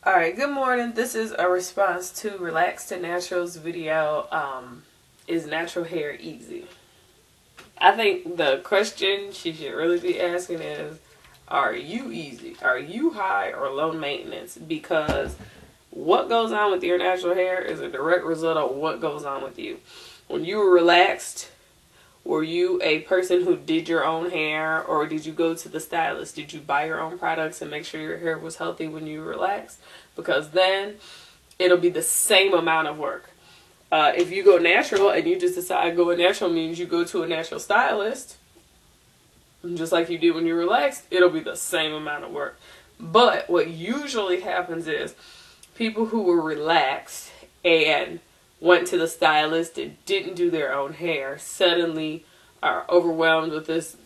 Alright, good morning. This is a response to Relax to Natural's video, is natural hair easy? I think the question she should really be asking is, are you easy? Are you high or low maintenance? Because what goes on with your natural hair is a direct result of what goes on with you. When you were relaxed, were you a person who did your own hair, or did you go to the stylist? Did you buy your own products and make sure your hair was healthy when you relaxed? Because then it'll be the same amount of work. If you go natural and you just decide going natural means you go to a natural stylist, just like you did when you relaxed, it'll be the same amount of work. But what usually happens is people who were relaxed and went to the stylist and didn't do their own hair suddenly are overwhelmed with this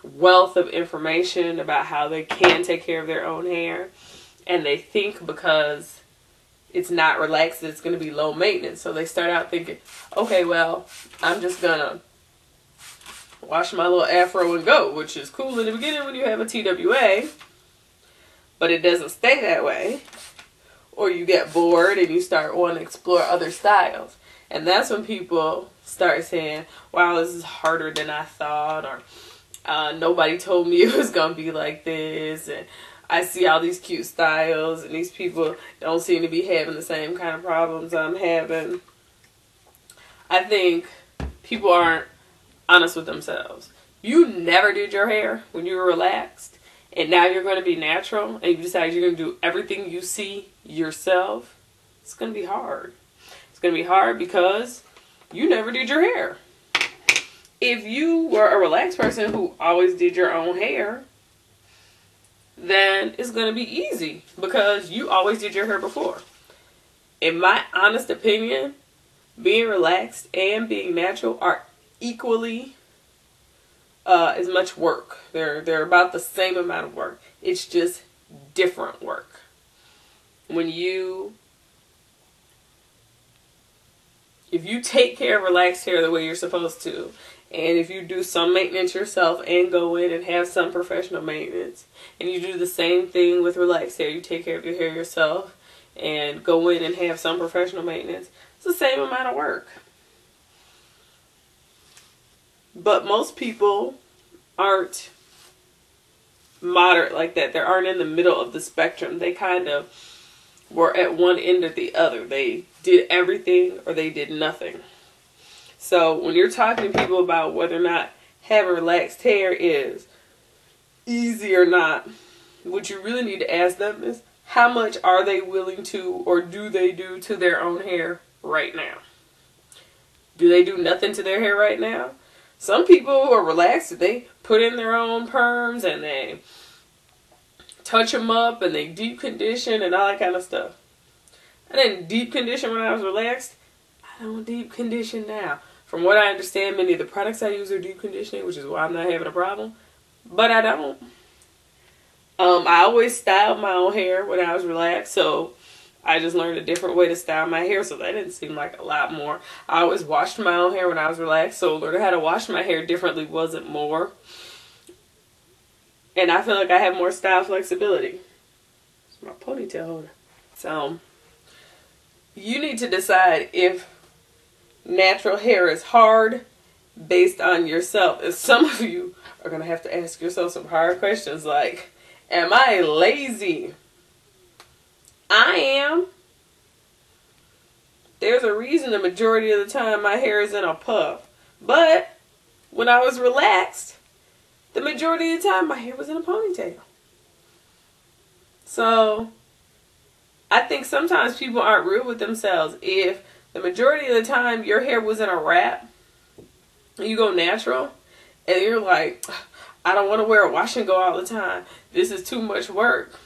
wealth of information about how they can take care of their own hair, and they think because it's not relaxed it's going to be low maintenance. So they start out thinking, okay, well, I'm just gonna wash my little afro and go, which is cool in the beginning when you have a TWA, but it doesn't stay that way. Or you get bored and you start wanting to explore other styles. And that's when people start saying, wow, this is harder than I thought, or nobody told me it was going to be like this, and I see all these cute styles and these people don't seem to be having the same kind of problems I'm having. I think people aren't honest with themselves. You never did your hair when you were relaxed, and now you're going to be natural, and you decide you're going to do everything you see yourself. It's going to be hard. It's going to be hard because you never did your hair. If you were a relaxed person who always did your own hair, then it's going to be easy because you always did your hair before. In my honest opinion, being relaxed and being natural are equally as much work. They're about the same amount of work. It's just different work. If you take care of relaxed hair the way you're supposed to, and if you do some maintenance yourself and go in and have some professional maintenance, and you do the same thing with relaxed hair, you take care of your hair yourself and go in and have some professional maintenance, it's the same amount of work. But most people aren't moderate like that. They aren't in the middle of the spectrum. They kind of were at one end or the other. They did everything or they did nothing. So when you're talking to people about whether or not having relaxed hair is easy or not, what you really need to ask them is, how much are they willing to, or do they do to their own hair right now? Do they do nothing to their hair right now? Some people who are relaxed, they put in their own perms and they touch them up and they deep condition and all that kind of stuff. I didn't deep condition when I was relaxed. I don't deep condition now. From what I understand, many of the products I use are deep conditioning, which is why I'm not having a problem. But I don't. I always styled my own hair when I was relaxed, so I just learned a different way to style my hair, so that didn't seem like a lot more. I always washed my own hair when I was relaxed, so learning how to wash my hair differently wasn't more. And I feel like I have more style flexibility. It's my ponytail holder. So, you need to decide if natural hair is hard based on yourself. And some of you are going to have to ask yourself some hard questions like, am I lazy? I am. There's a reason the majority of the time my hair is in a puff. But when I was relaxed, the majority of the time my hair was in a ponytail. So I think sometimes people aren't real with themselves. If the majority of the time your hair was in a wrap, and you go natural, and you're like, I don't want to wear a wash and go all the time. This is too much work.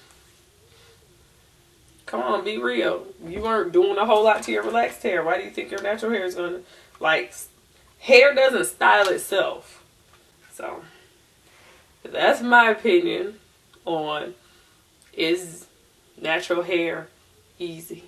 Come on, be real. You weren't doing a whole lot to your relaxed hair. Why do you think your natural hair is going to, like, hair doesn't style itself. So, that's my opinion on, is natural hair easy?